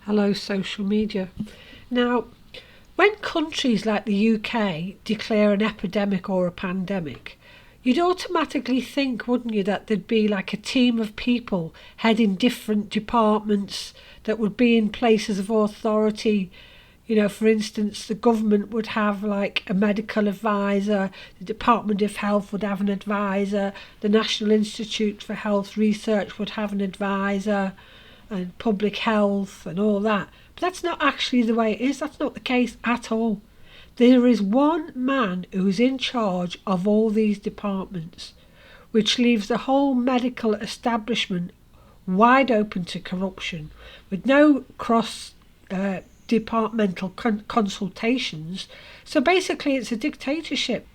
Hello, social media. Now, when countries like the UK declare an epidemic or a pandemic, you'd automatically think, wouldn't you, that there'd be like a team of people heading different departments that would be in places of authority. You know, for instance, the government would have like a medical advisor, the Department of Health would have an advisor, the National Institute for Health Research would have an advisor, and public health and all that. But that's not actually the way it is. That's not the case at all. There is one man who is in charge of all these departments, which leaves the whole medical establishment wide open to corruption, with no cross departmental consultations. So basically it's a dictatorship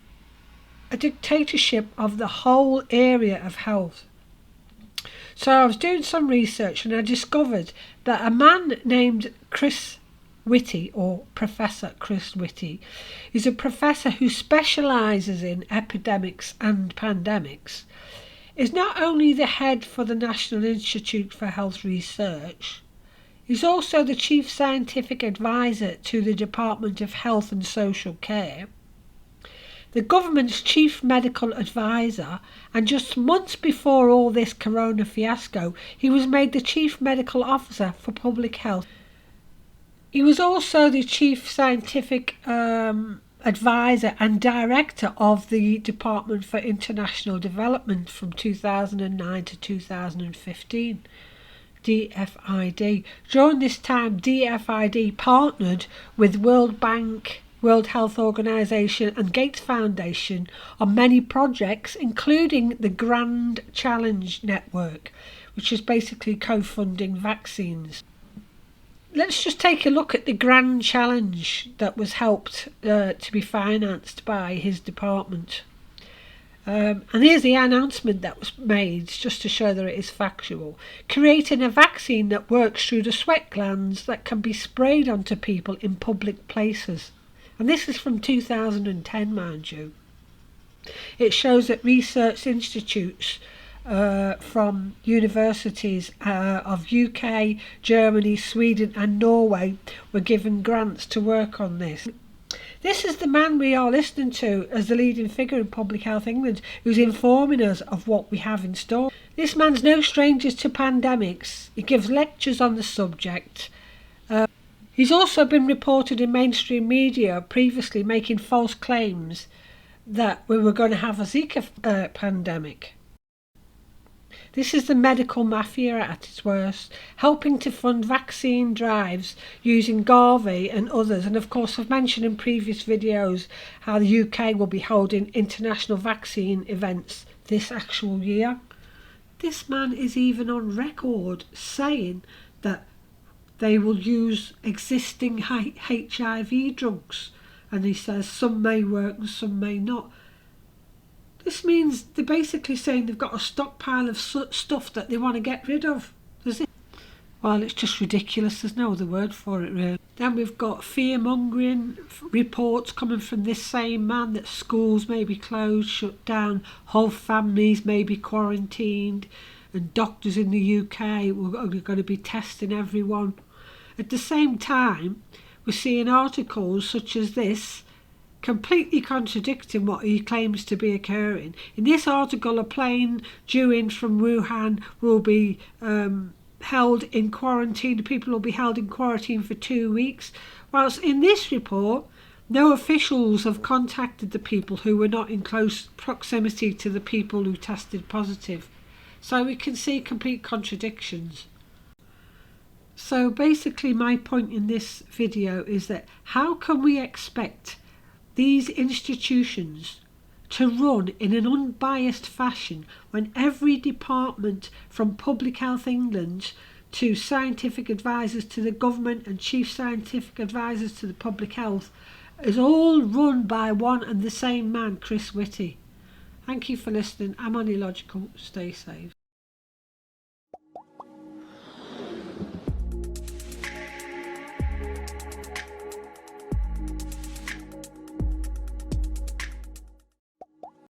of the whole area of health. So I was doing some research and I discovered that a man named Chris Whitty, or Professor Chris Whitty, is a professor who specialises in epidemics and pandemics, is not only the head for the National Institute for Health Research, he's also the chief scientific advisor to the Department of Health and Social Care, the government's chief medical advisor, and just months before all this corona fiasco, he was made the chief medical officer for public health. He was also the chief scientific advisor and director of the Department for International Development from 2009 to 2015. DFID. During this time, DFID partnered with World Bank, World Health Organization and Gates Foundation on many projects, including the Grand Challenge Network, which is basically co-funding vaccines. Let's just take a look at the Grand Challenge that was helped to be financed by his department. And here's the announcement that was made, just to show that it is factual. Creating a vaccine that works through the sweat glands that can be sprayed onto people in public places. And this is from 2010, mind you. It shows that research institutes from universities of UK, Germany, Sweden and Norway were given grants to work on this. This is the man we are listening to as the leading figure in Public Health England, who's informing us of what we have in store. This man's no stranger to pandemics. He gives lectures on the subject. He's also been reported in mainstream media previously making false claims that we were going to have a Zika pandemic. This is the medical mafia at its worst, helping to fund vaccine drives using Govt and others. And of course, I've mentioned in previous videos how the UK will be holding international vaccine events this actual year. This man is even on record saying that they will use existing HIV drugs, and he says some may work and some may not. This means they're basically saying they've got a stockpile of stuff that they want to get rid of. Does it? Well, it's just ridiculous. There's no other word for it, really. Then we've got fear-mongering reports coming from this same man that schools may be closed, shut down, whole families may be quarantined, and doctors in the UK are going to be testing everyone. At the same time, we're seeing articles such as this completely contradicting what he claims to be occurring. In this article, a plane due in from Wuhan will be held in quarantine. The people will be held in quarantine for 2 weeks. Whilst in this report, no officials have contacted the people who were not in close proximity to the people who tested positive. So we can see complete contradictions. So basically my point in this video is that how can we expect these institutions to run in an unbiased fashion when every department, from Public Health England to scientific advisors to the government and chief scientific advisors to the public health, is all run by one and the same man, Chris Whitty? Thank you for listening. I'm Illogical. Stay safe.